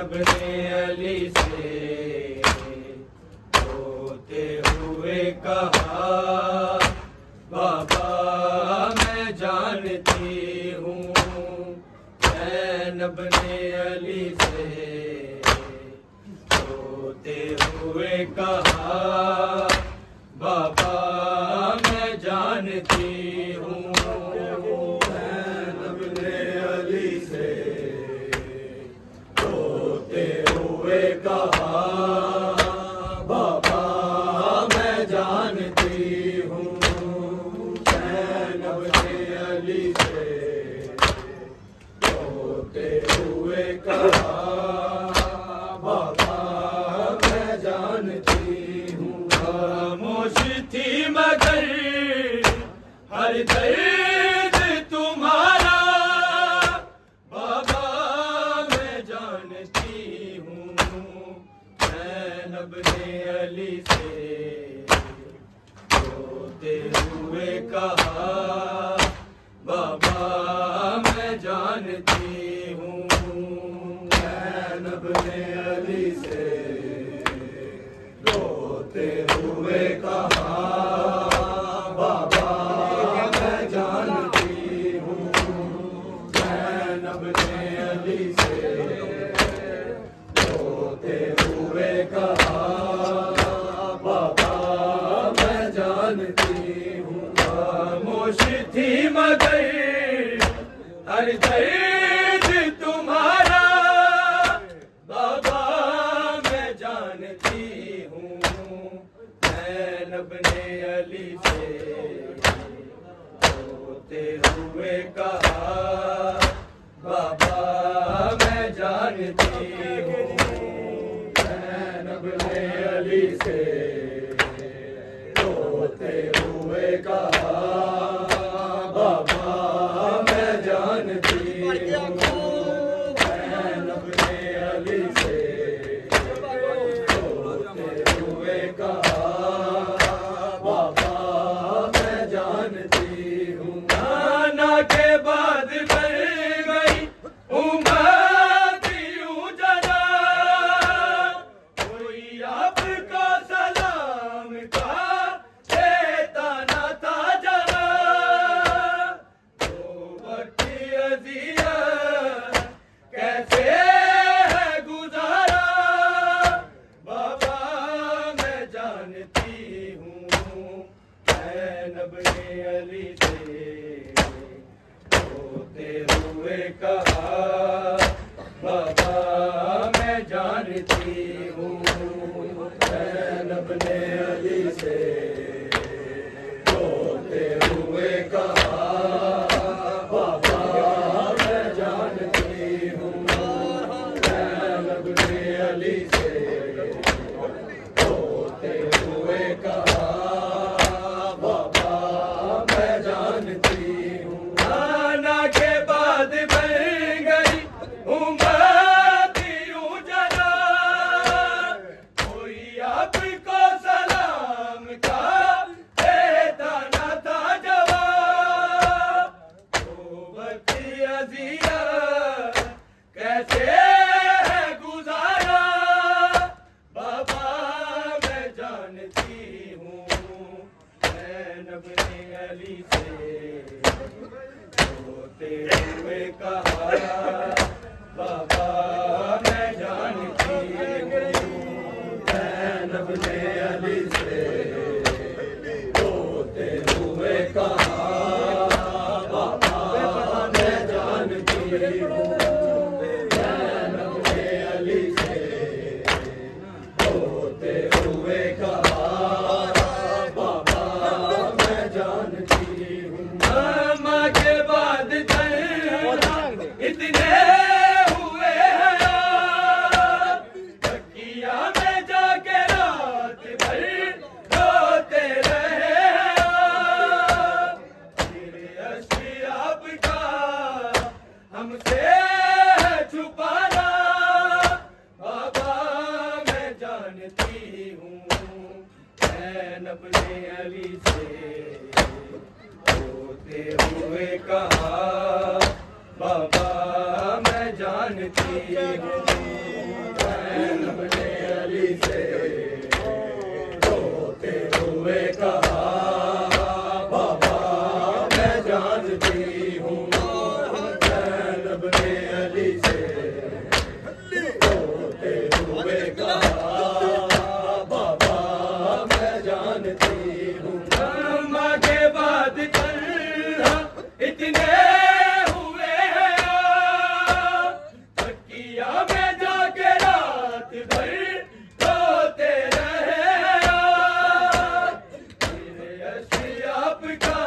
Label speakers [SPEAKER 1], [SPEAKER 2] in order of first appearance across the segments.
[SPEAKER 1] ज़ैनब ने अली से रोते हुए कहा, बाबा मैं जानती हूँ। ज़ैनब ने अली से रोते हुए कहा, बाबा मैं जानती हूँ। ज़ैनब ने अली से रोते हुए कहा, बाबा मैं जानती हूँ। ज़ैनब ने अली से रोते हुए कहा, बाबा मैं जानती हूँ। खामोश थी मगर हर दर्द तुम्हारा, बाबा मैं जानती हूँ। ज़ैनब ने अली से रोते हुए कहा, बाबा मैं जानती हूँ। ज़ैनब ने अली से रोते हुए कहा, बाबा मैं जानती हूँ। ज़ैनब ने अली से रोते हुए कहा, बाबा मैं जानती हूँ। खामोश थी मगर हर दर्द तुम्हारा, बाबा मैं जानती हूँ। ज़ैनब ने अली से रोते हुए कहा, बाबा मैं जानती हूँ। ज़ैनब ने अली से रोते हुए कहा, बाबा मैं जानती हूँ। ज़ैनब ने अली से रोते हुए कहा, बाबा मैं जानती हूँ। नाना के बाद बन गई उम्मत यूं जरा, कोई आपको सलाम का देता न था जरा। तो वक्त अज़ियत कैसे है गुजारा, बाबा मैं जानती हूँ। ज़ैनब ने अली से रोते हुए कहा, बाबा मैं जानती हूँ। ज़ैनब ने अली से रोते हुए कहा, बाबा मैं जानती हूँ। ज़ैनब ने अली से रोते हुए कहा, बाबा मैं जानती हूँ। नाना के बाद बन गई उम्मत यूं जरा, कोई आपको सलाम का देता न था जवाब। तो वक्त अज़ियत कैसे है गुजारा, बाबा मैं जानती हूँ। ज़ैनब ने अली से रोते हुए कहा, बाबा मैं जानती हूँ। ज़ैनब ने अली से रोते हुए कहा, बाबा मैं जानती हूँ। ज़ैनब ने अली से रोते हुए कहा, बाबा मैं जानती हूँ। मामा के बाद इतने हुए हैं, तकिया में जाके रात भर रोते रहे हैं। फिर अस्याब का हमसे छुपाना, बाबा मैं जानती हूँ। ज़ैनब ने अली से रोते हुए कहा, बाबा मैं जान जानती हूँ ज़ैनब ने अली से रोते हुए कहा बाबा मैं जानती हूँ ज़ैनब ने अली से रोते हुए कहा बाबा मैं जानती हूँ अम्मा के बाद तन्हा इतने हुए हैं तकिया में जाके रात भर रोते रहे आपका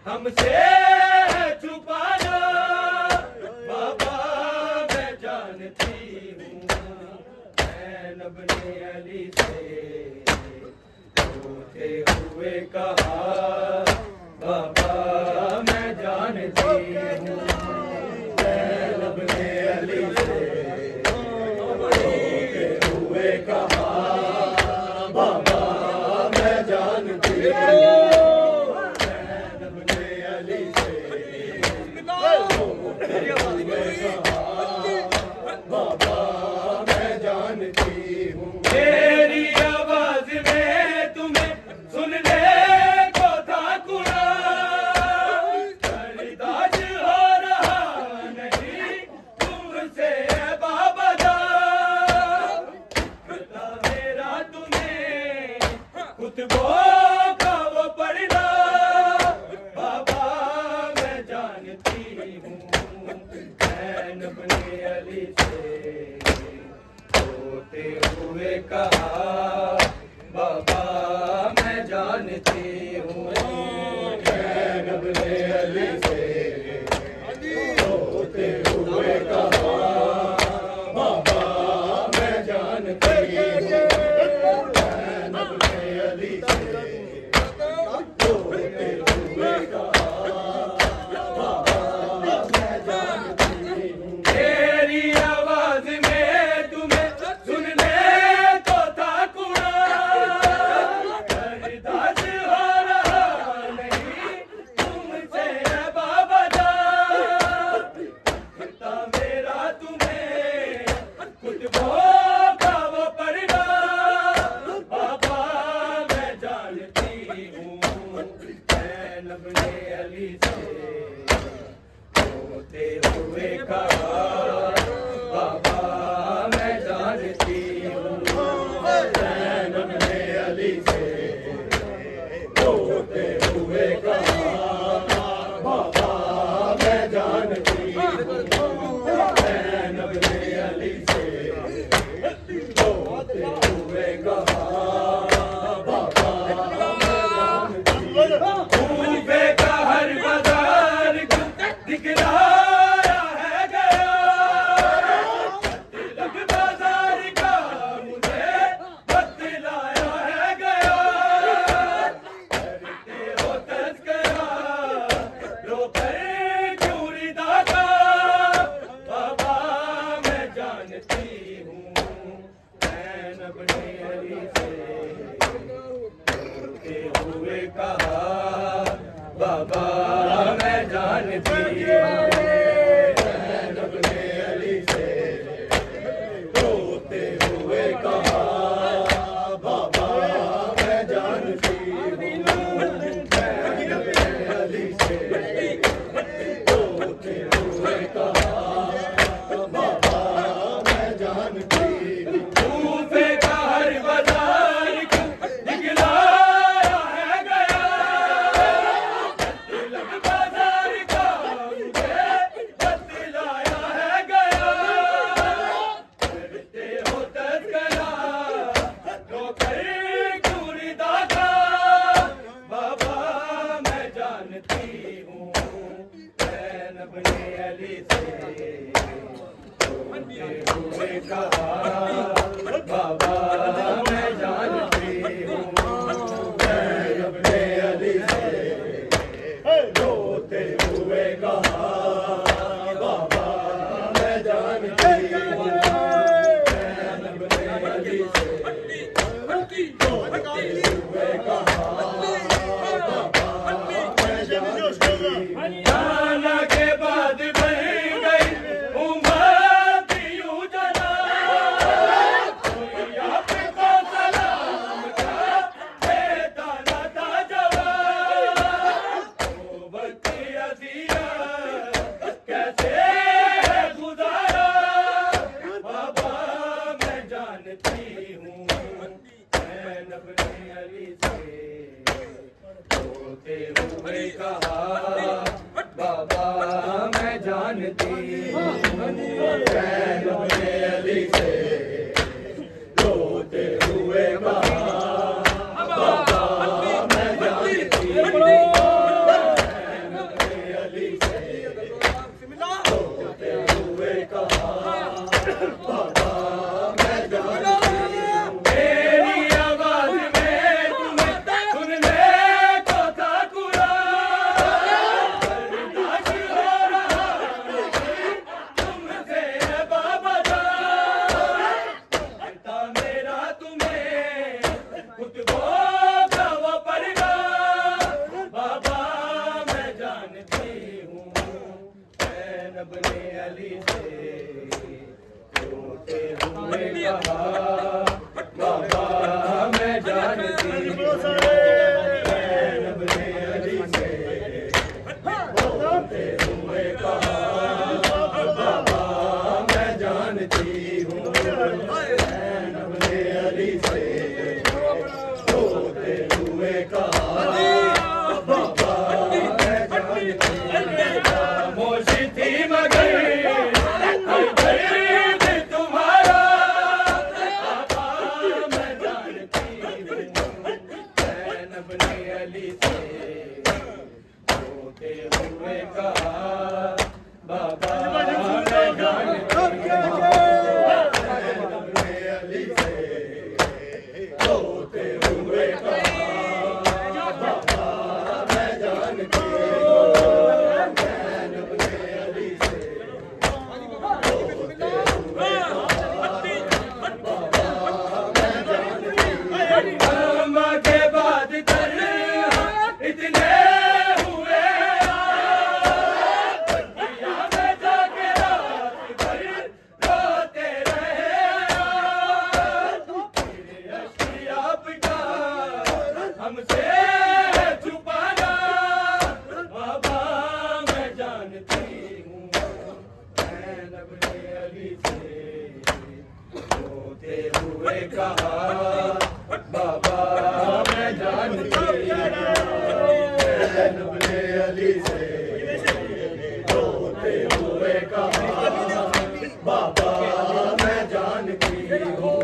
[SPEAKER 1] हमसे छुपाना बाबा मैं जानती हूँ ज़ैनब ने अली से रोते हुए कहा बाबा मैं जानती हूँ ज़ैनब ने अली से रोते हुए कहा बाबा मैं जानती हूँ ज़ैनब ने अली से रोते हुए कहा बाबा मैं जानती हूँ मेरी आवाज में तुम्हें सुनने को था कुरान दर्दाज हो रहा नहीं तुमसे बाबा जान मेरा तुम्हें खुतबों का वो पढ़ना बाबा मैं जानती हूँ ज़ैनब ने अली से रोते हुए कहा बाबा मैं जानती हूँ ज़ैनब ने अली से रोते हुए कहा बाबा मैं जानती हूँ ज़ैनब ने अली से रोते हुए कहा बाबा मैं जानती हूँ तेरी आवाज में तुम्हें सुनने को था कुरान दर्दाज हो रहा नहीं तुमसे बाबा जान पिता मेरा तुम्हें खुतबों का वो पढ़ना बाबा मैं जानती हूँ ज़ैनब ने अली से रोते हुए कहा बाबा मैं जानती हूँ ज़ैनब ने अली से रोते हुए कहा बाबा मैं जानती हूँ ज़ैनब ने अली से रोते हुए कहा बाबा मैं जानती हूँ कूफे का हर बाजार दिखलाया है गया तिलक बाजार का मुझे बतलाया है गया करते हो तज़किरा रोकर क्यों रिदा का बाबा मैं जानती हूँ ज़ैनब ने अली से रोते हुए कहा बाबा मैं जानती हूँ ज़ैनब ने अली से रोते हुए कहा बाबा मैं जानती हूँ ज़ैनब ने अली से रोते हुए कहा बाबा मैं जानती हूँ कूफे का हर बाजार दिखलाया है गया तिलक बाजार का मुझे बतलाया है गया करते हो तज़किरा रोकर क्यों रिदा का बाबा मैं जानती हूँ ज़ैनब ने अली से रोते हुए कहा बाबा मैं जानती हूँ ज़ैनब ने अली से रोते हुए कहा बाबा मैं जानती हूँ ज़ैनब ने अली से रोते हुए कहा बाबा मैं जानती हूँ जाना के बाद बन गई उम्र से रोते हुए कहा बाबा मैं जानती हूँ ज़ैनब ने अली से रोते हुए कहा बाबा मैं जानती हूँ ज़ैनब ने अली से रोते हुए कहा बाबा मैं जानती हूँ खामोश थी मगर दर्द तुम्हारा बाबा मैं जानती हूँ ज़ैनब ने अली से रोते हुए कहा बाबा मैं जानती हूँ ज़ैनब ने अली से रोते हुए कहा बाबा मैं जानती हूँ ज़ैनब ने अली से रोते हुए अम्मा के बाद तन्हा इतने हुए दुनिया में जाके रात भर रोते रहे आपका हमसे छुपाना बाबा मैं जानती हूँ ज़ैनब ने अली से रोते हुए कहा बाबा मैं जानती हूँ ज़ैनब ने अली से रोते हुए कहा बाबा मैं जानती हूँ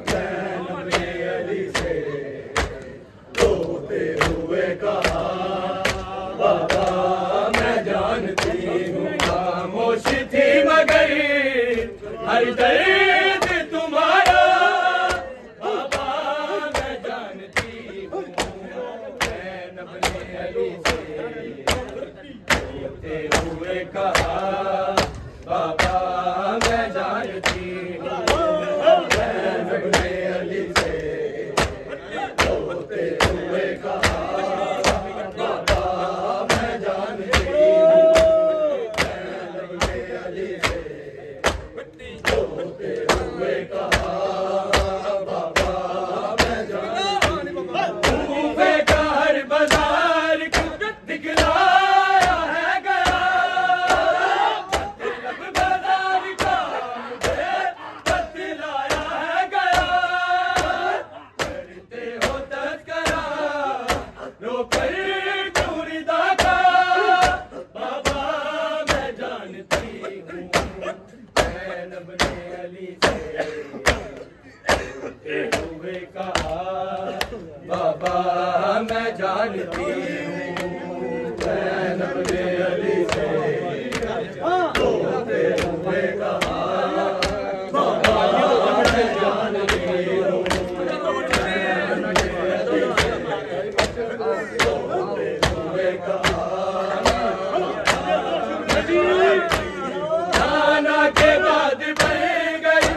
[SPEAKER 1] ज़ैनब ने अली से रोते हुए कहा बाबा मैं जानती हूँ खामोश थी मगर हर दर्द तुम्हारा बाबा मैं जानती हूँ ज़ैनब ने अली से रोते हुए कहा बाबा मैं जानती हूँ ज़ैनब ने अली से रोते हुए कहा बाबा मैं जानती हूँ ज़ैनब ने अली से रोते हुए कहा बाबा मैं जानती हूँ कूफे का हर बाजार दिखलाया है गया लब बाजार का मुझे बतलाया है गया करते हो तस्करा रोकर क्यों रिदा का बाबा मैं जानती हूँ ज़ैनब ने अली से रोते हुए कहा बाबा मैं जानती हूँ ज़ैनब ने अली से रोते हुए कहा बाबा मैं जानती हूँ ज़ैनब ने अली से रोते हुए कहा नाना के बाद बन गई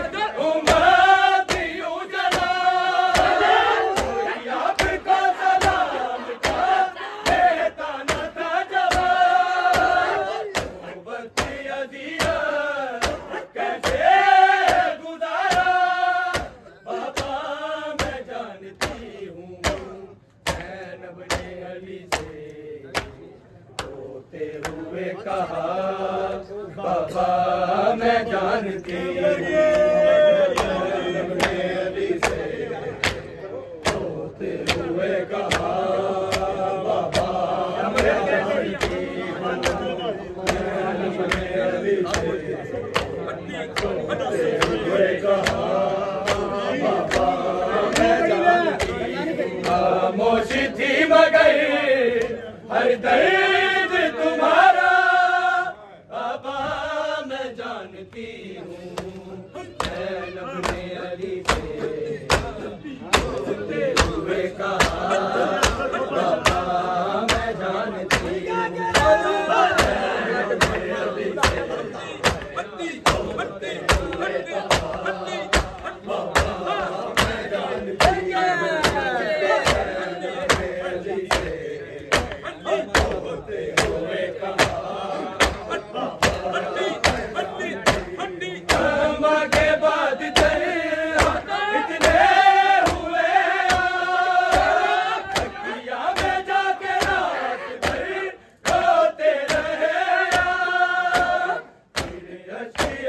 [SPEAKER 1] उम्मत यूं जला आपका सलाम का देता न था जवाब मोहब्बत अज़ियत कैसे गुजारा बाबा मैं जानती हूँ ज़ैनब ने अली से रोते हुए कहा बाबा मैं जानती हूँ ज़ैनब ने अली से रोते हुए कहा बाबा मैं जानती हूँ ज़ैनब ने अली से रोते हुए कहा बाबा मैं जानती हूँ खामोश थी मगर हर दर्द तुम्हारा बाबा मैं जानती हूँ ज़ैनब ने अली से रोते हुए कहा बाबा मैं जानती हूँ ज़ैनब ने अली से रोते हुए कहा बाबा मैं जानती हूँ ज़ैनब ने अली से रोते हुए कहा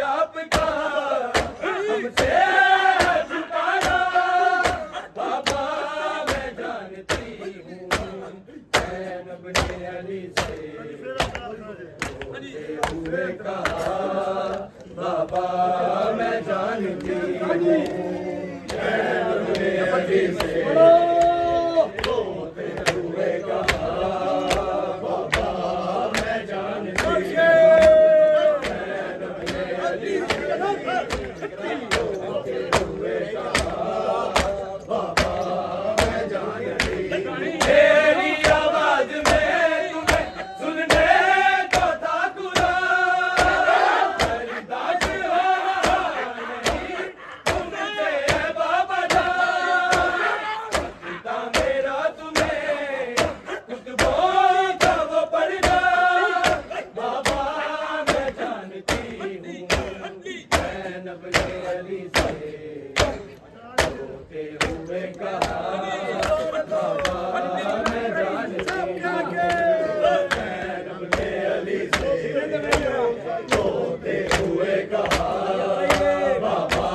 [SPEAKER 1] आपका हमसे छुपाना बाबा मैं जानती हूँ ज़ैनब ने अली से हुए कहा बाबा मैं जानती हूँ ज़ैनब ने अली से होते हुए कहा बाबा मैं जानती हूँ ज़ैनब ने अली से होते हुए कहा बाबा मैं जानती हूँ तेरी आवाज में तुम्हें सुनने को था कुरान बर्दाश्त हो रहा नहीं तुमसे है बाबा जान पिता मेरा तुम्हें कुछ बोलता वो पढ़ना बाबा मैं जानती हूँ ज़ैनब ने अली से होते हुए कहा बाबा मैं जानती हूँ ज़ैनब ने अली से होते हुए कहा बाबा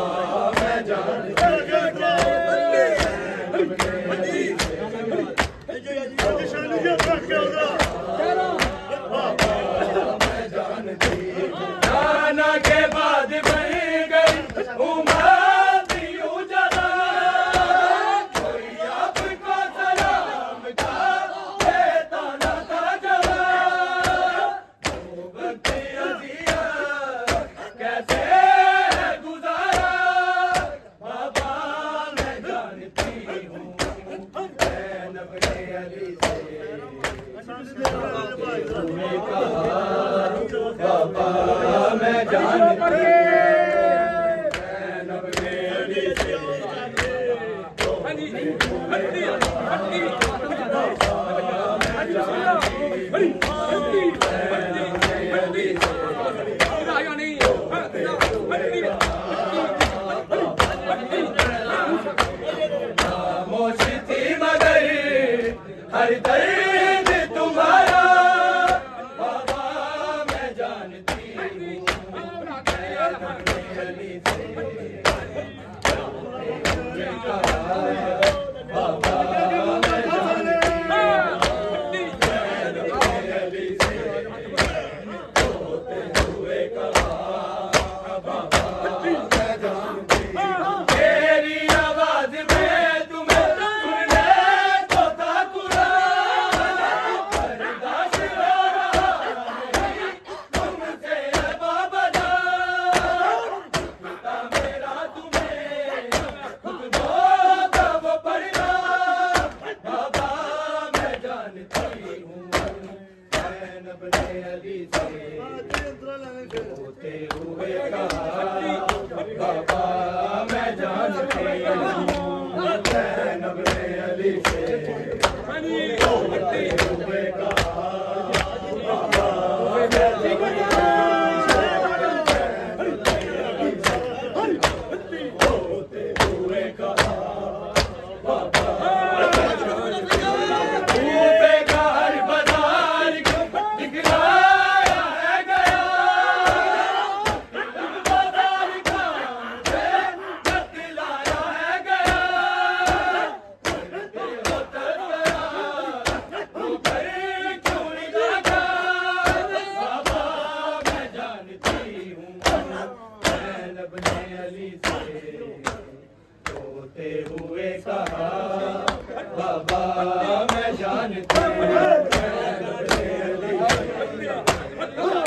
[SPEAKER 1] मैं जानती हूँ ज़ैनब ने अली से मैं जानती हूँ नाना के बाद बन गई उम्मती उजला कोई आपको सलाम का देता न था जवाब वो वक्त अजिया कैसे गुजारा बाबा मैं जानती हूँ ज़ैनब ने अली से तुमने कहा बाबा मैं जानती हूँ ज़ैनब ने अली से खामोश थी मगर हर दर्द तुम्हारा बाबा मैं जानती हूँ ज़ैनब ने अली से कहा बाबा मैं जानती हूँ ज़ैनब ने अली से होते हुए कहा बाबा मैं जानती हूँ तेरी आवाज में तुम्हें सुनने को था कुरान बर्दाश्त हो रहा नहीं तुमसे है बाबा जान पिता मेरा तुम्हें खुद बोलता वो पढ़ना बाबा मैं जानती हूँ ज़ैनब ने अली से होते हुए कहा बाबा मैं जानती हूँ ज़ैनब ने अली से होते हुए कहा बाबा मैं जानती हूँ होते हुए कहा बाबा बेकार बाजार दिखलाया है गया बाजार का बतलाया है गया करते हो तसरा वो घर क्यों नहीं लगा बाबा मैं जानती हूँ ज़ैनब ने अली से होते हुए कहा बाबा मैं जानती हूँ ज़ैनब ने अली से